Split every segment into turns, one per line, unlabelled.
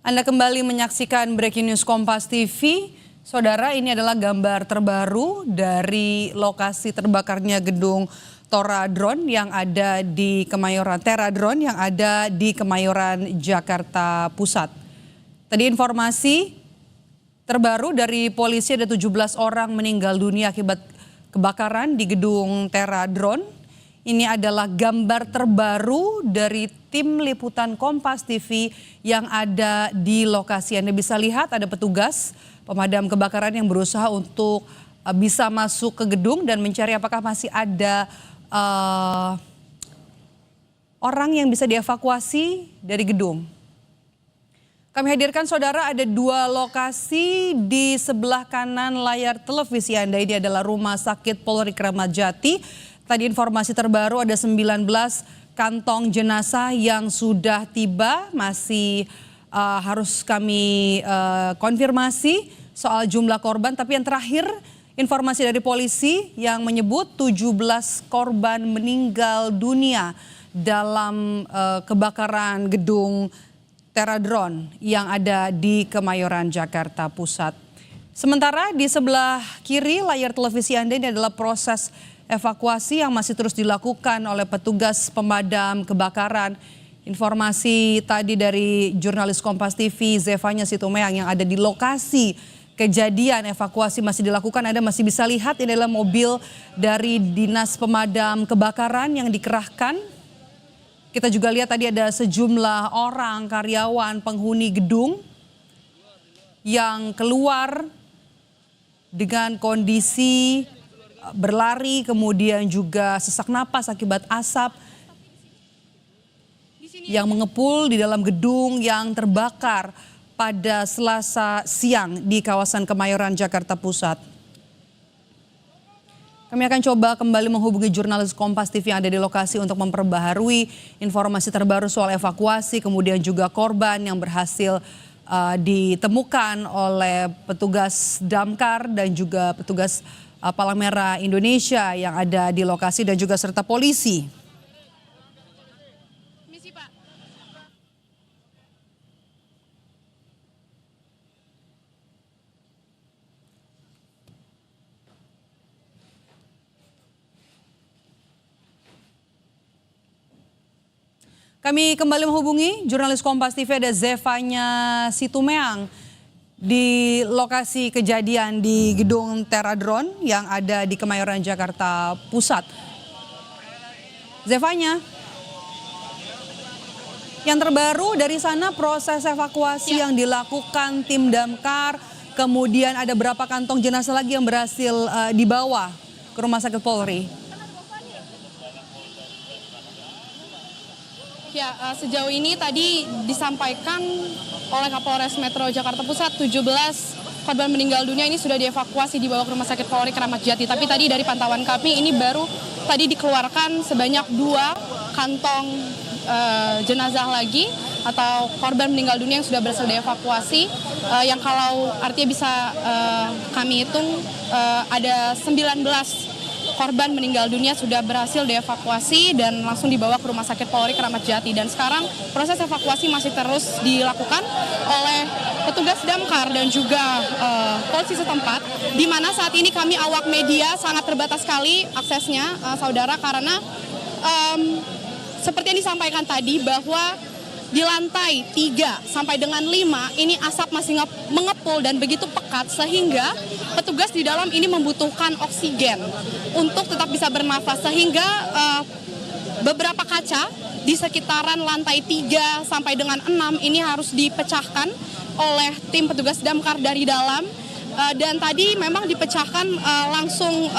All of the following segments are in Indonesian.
Anda kembali menyaksikan Breaking News Kompas TV. Saudara, ini adalah gambar terbaru dari lokasi terbakarnya gedung Toradron yang ada di Kemayoran, Teradron yang ada di Kemayoran, Jakarta Pusat. Tadi informasi terbaru dari polisi ada 17 orang meninggal dunia akibat kebakaran di gedung Teradron. Ini adalah gambar terbaru dari tim liputan Kompas TV yang ada di lokasi. Anda bisa lihat ada petugas pemadam kebakaran yang berusaha untuk bisa masuk ke gedung dan mencari apakah masih ada orang yang bisa dievakuasi dari gedung. Kami hadirkan saudara, ada dua lokasi di sebelah kanan layar televisi Anda. Ini adalah Rumah Sakit Polri Kramat Jati. Tadi informasi terbaru ada 19 kantong jenazah yang sudah tiba. Masih harus kami konfirmasi soal jumlah korban. Tapi yang terakhir informasi dari polisi yang menyebut 17 korban meninggal dunia dalam kebakaran gedung Teradron yang ada di Kemayoran, Jakarta Pusat. Sementara di sebelah kiri layar televisi Anda ini adalah proses evakuasi yang masih terus dilakukan oleh petugas pemadam kebakaran. Informasi tadi dari jurnalis Kompas TV Zefanya Situmeang yang ada di lokasi kejadian, evakuasi masih dilakukan. Anda masih bisa lihat ini adalah mobil dari dinas pemadam kebakaran yang dikerahkan. Kita juga lihat tadi ada sejumlah orang karyawan penghuni gedung yang keluar dengan kondisi berlari, kemudian juga sesak napas akibat asap yang mengepul di dalam gedung yang terbakar pada Selasa siang di kawasan Kemayoran, Jakarta Pusat. Kami akan coba kembali menghubungi jurnalis Kompas TV yang ada di lokasi untuk memperbaharui informasi terbaru soal evakuasi, kemudian juga korban yang berhasil ditemukan oleh petugas damkar dan juga petugas Palang Merah Indonesia yang ada di lokasi dan juga serta polisi. Kami kembali menghubungi jurnalis Kompas TV ada Zefanya Situmeang di lokasi kejadian di gedung Teradron yang ada di Kemayoran, Jakarta Pusat. Zefanya, yang terbaru dari sana proses evakuasi yang dilakukan tim damkar, kemudian ada berapa kantong jenazah lagi yang berhasil dibawa ke Rumah Sakit Polri?
Ya, sejauh ini tadi disampaikan oleh Kapolres Metro Jakarta Pusat 17 korban meninggal dunia ini sudah dievakuasi dibawa ke Rumah Sakit Polri Kramat Jati. Tapi tadi dari pantauan kami ini baru tadi dikeluarkan sebanyak 2 kantong jenazah lagi atau korban meninggal dunia yang sudah berhasil dievakuasi. Yang kalau artinya bisa kami hitung ada 19 korban meninggal dunia sudah berhasil dievakuasi dan langsung dibawa ke Rumah Sakit Polri Kramat Jati. Dan sekarang proses evakuasi masih terus dilakukan oleh petugas damkar dan juga polisi setempat. Di mana saat ini kami awak media sangat terbatas sekali aksesnya, saudara, karena seperti yang disampaikan tadi bahwa di lantai 3 sampai dengan 5 ini asap masih mengepul dan begitu pekat sehingga petugas di dalam ini membutuhkan oksigen untuk tetap bisa bernafas, sehingga beberapa kaca di sekitaran lantai 3 sampai dengan 6 ini harus dipecahkan oleh tim petugas damkar dari dalam. Dan tadi memang dipecahkan langsung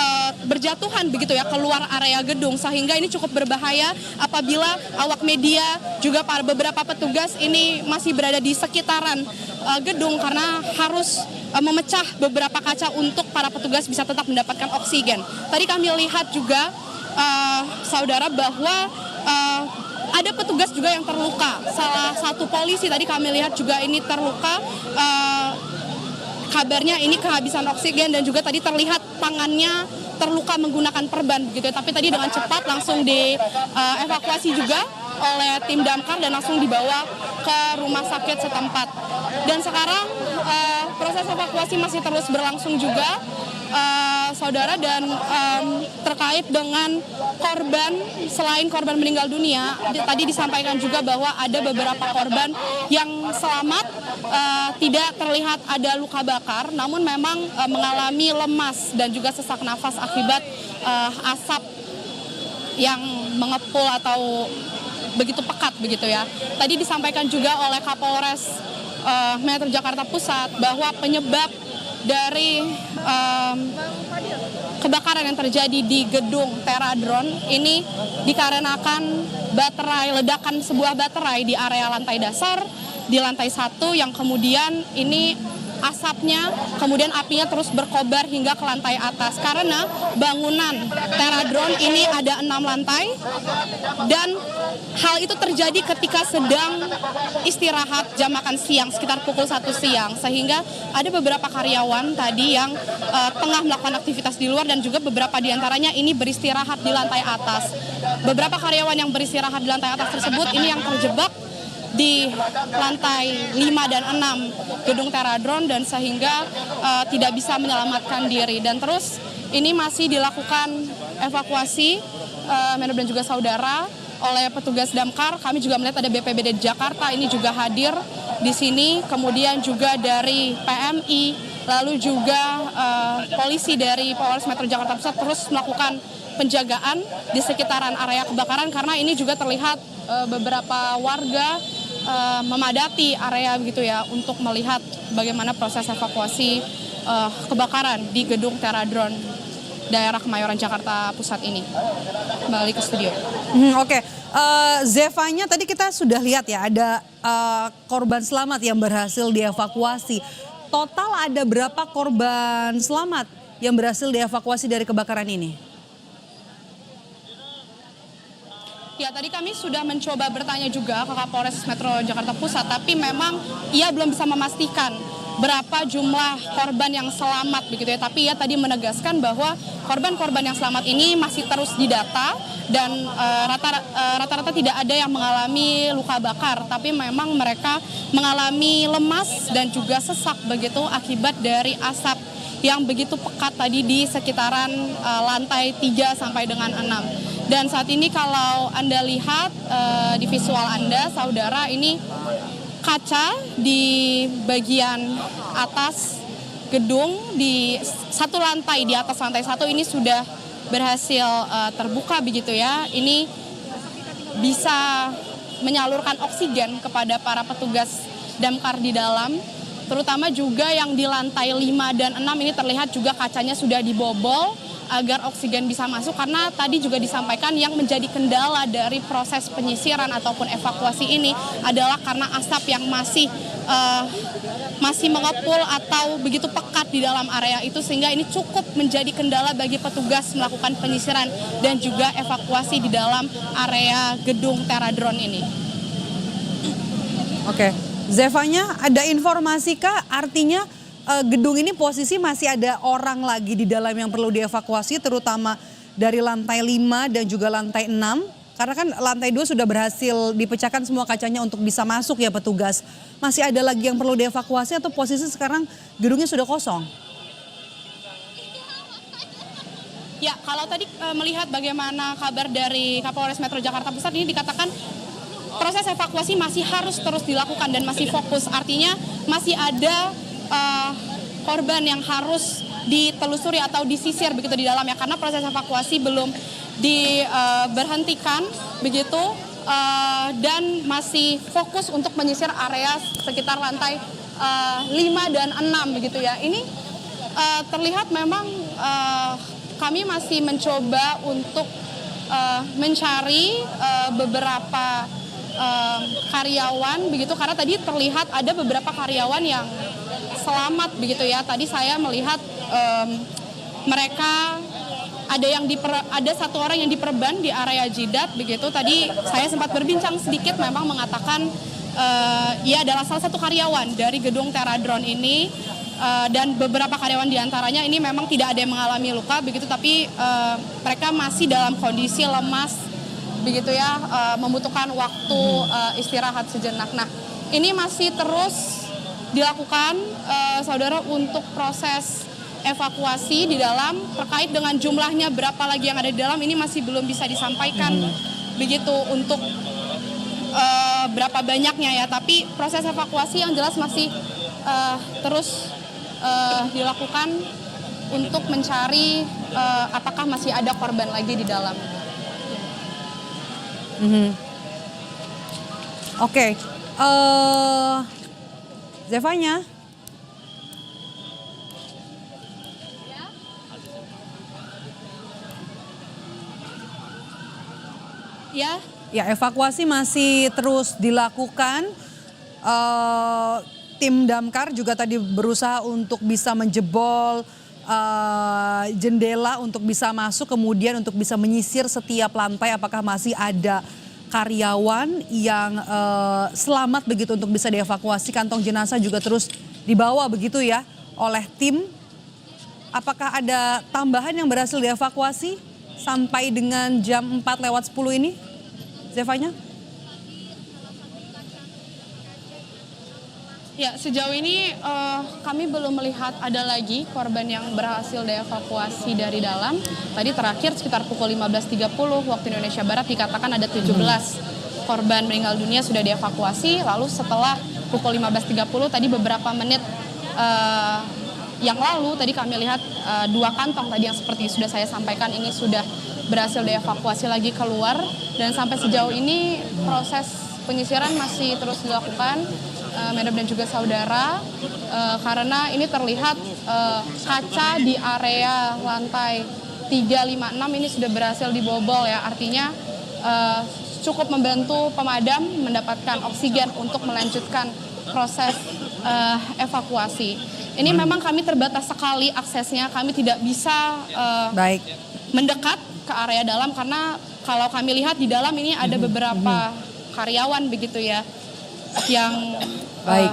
berjatuhan begitu ya keluar area gedung, sehingga ini cukup berbahaya apabila awak media juga para beberapa petugas ini masih berada di sekitaran gedung karena harus memecah beberapa kaca untuk para petugas bisa tetap mendapatkan oksigen. Tadi kami lihat juga saudara bahwa ada petugas juga yang terluka. Salah satu polisi tadi kami lihat juga ini terluka. Kabarnya ini kehabisan oksigen dan juga tadi terlihat tangannya terluka menggunakan perban begitu. Tapi tadi dengan cepat langsung dievakuasi juga oleh tim damkar dan langsung dibawa ke rumah sakit setempat. Dan sekarang proses evakuasi masih terus berlangsung juga, saudara, dan terkait dengan korban, selain korban meninggal dunia, tadi disampaikan juga bahwa ada beberapa korban yang selamat, tidak terlihat ada luka bakar, namun memang mengalami lemas dan juga sesak nafas akibat asap yang mengepul atau begitu pekat begitu ya. Tadi disampaikan juga oleh Kapolres Metro Jakarta Pusat bahwa penyebab dari kebakaran yang terjadi di gedung Teradron ini dikarenakan ledakan sebuah baterai di area lantai dasar di lantai 1 yang kemudian ini asapnya, kemudian apinya terus berkobar hingga ke lantai atas. Karena bangunan Teradron ini ada 6 lantai dan hal itu terjadi ketika sedang istirahat jam makan siang sekitar pukul 1 siang. Sehingga ada beberapa karyawan tadi yang tengah melakukan aktivitas di luar dan juga beberapa diantaranya ini beristirahat di lantai atas. Beberapa karyawan yang beristirahat di lantai atas tersebut ini yang terjebak di lantai 5 dan 6 gedung Teradron dan sehingga tidak bisa menyelamatkan diri. Dan terus ini masih dilakukan evakuasi Menub dan juga saudara oleh petugas damkar. Kami juga melihat ada BPBD Jakarta ini juga hadir di sini, kemudian juga dari PMI, lalu juga polisi dari Polres Metro Jakarta Pusat terus melakukan penjagaan di sekitaran area kebakaran karena ini juga terlihat beberapa warga memadati area begitu ya untuk melihat bagaimana proses evakuasi kebakaran di gedung Teradron daerah Kemayoran Jakarta Pusat ini. Kembali ke studio.
Oke. Zevanya tadi kita sudah lihat ya ada korban selamat yang berhasil dievakuasi. Total ada berapa korban selamat yang berhasil dievakuasi dari kebakaran ini?
Ya, tadi kami sudah mencoba bertanya juga ke Kapolres Metro Jakarta Pusat, tapi memang ia belum bisa memastikan berapa jumlah korban yang selamat begitu ya. Tapi ia tadi menegaskan bahwa korban-korban yang selamat ini masih terus didata dan rata-rata tidak ada yang mengalami luka bakar, tapi memang mereka mengalami lemas dan juga sesak begitu akibat dari asap yang begitu pekat tadi di sekitaran lantai 3 sampai dengan 6. Dan saat ini kalau Anda lihat di visual Anda, saudara, ini kaca di bagian atas gedung di satu lantai, di atas lantai 1 ini sudah berhasil terbuka begitu ya. Ini bisa menyalurkan oksigen kepada para petugas damkar di dalam, terutama juga yang di lantai 5 dan 6 ini terlihat juga kacanya sudah dibobol agar oksigen bisa masuk, karena tadi juga disampaikan yang menjadi kendala dari proses penyisiran ataupun evakuasi ini adalah karena asap yang masih mengepul atau begitu pekat di dalam area itu, sehingga ini cukup menjadi kendala bagi petugas melakukan penyisiran dan juga evakuasi di dalam area gedung Teradron ini.
Oke, Zevanya, ada informasi kah artinya gedung ini posisi masih ada orang lagi di dalam yang perlu dievakuasi, terutama dari lantai 5 dan juga lantai 6? Karena kan lantai 2 sudah berhasil dipecahkan semua kacanya untuk bisa masuk ya petugas. Masih ada lagi yang perlu dievakuasi atau posisi sekarang gedungnya sudah kosong?
Ya, kalau tadi melihat bagaimana kabar dari Kapolres Metro Jakarta Pusat ini dikatakan proses evakuasi masih harus terus dilakukan dan masih fokus. Artinya masih ada korban yang harus ditelusuri atau disisir begitu di dalamnya, karena proses evakuasi belum diberhentikan begitu dan masih fokus untuk menyisir area sekitar lantai 5 dan 6 begitu ya. Ini terlihat memang kami masih mencoba untuk mencari beberapa karyawan begitu, karena tadi terlihat ada beberapa karyawan yang selamat begitu ya. Tadi saya melihat mereka ada satu orang yang diperban di area jidat begitu. Tadi saya sempat berbincang sedikit, memang mengatakan ia adalah salah satu karyawan dari gedung Teradron ini dan beberapa karyawan diantaranya ini memang tidak ada yang mengalami luka begitu, tapi mereka masih dalam kondisi lemas begitu ya, membutuhkan waktu istirahat sejenak. Nah, ini masih terus dilakukan saudara untuk proses evakuasi di dalam. Terkait dengan jumlahnya berapa lagi yang ada di dalam ini masih belum bisa disampaikan begitu untuk berapa banyaknya ya, tapi proses evakuasi yang jelas masih terus dilakukan untuk mencari apakah masih ada korban lagi di dalam.
Oke, Zevanya.
Ya.
Ya, evakuasi masih terus dilakukan. Tim damkar juga tadi berusaha untuk bisa menjebol jendela untuk bisa masuk, kemudian untuk bisa menyisir setiap lantai apakah masih ada karyawan yang selamat begitu untuk bisa dievakuasi. Kantong jenazah juga terus dibawa begitu ya oleh tim. Apakah ada tambahan yang berhasil dievakuasi sampai dengan jam 4:10 ini? Zevanya?
Ya, sejauh ini kami belum melihat ada lagi korban yang berhasil dievakuasi dari dalam. Tadi terakhir sekitar pukul 15.30 waktu Indonesia Barat dikatakan ada 17 korban meninggal dunia sudah dievakuasi. Lalu setelah pukul 15.30 tadi beberapa menit yang lalu tadi kami lihat 2 kantong tadi yang seperti sudah saya sampaikan ini sudah berhasil dievakuasi lagi keluar. Dan sampai sejauh ini proses penyisiran masih terus dilakukan, Medap dan juga saudara, karena ini terlihat kaca di area lantai 3, 5, 6 ini sudah berhasil dibobol ya, artinya cukup membantu pemadam mendapatkan oksigen untuk melanjutkan proses evakuasi. Ini memang kami terbatas sekali aksesnya, kami tidak bisa mendekat ke area dalam karena kalau kami lihat di dalam ini ada beberapa karyawan begitu ya yang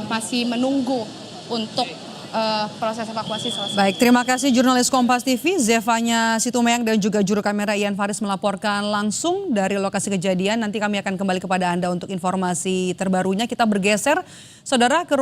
masih menunggu untuk proses evakuasi selesai.
Baik, terima kasih jurnalis Kompas TV Zevanya Situmorang dan juga juru kamera Ian Faris melaporkan langsung dari lokasi kejadian. Nanti kami akan kembali kepada Anda untuk informasi terbarunya. Kita bergeser, saudara, ke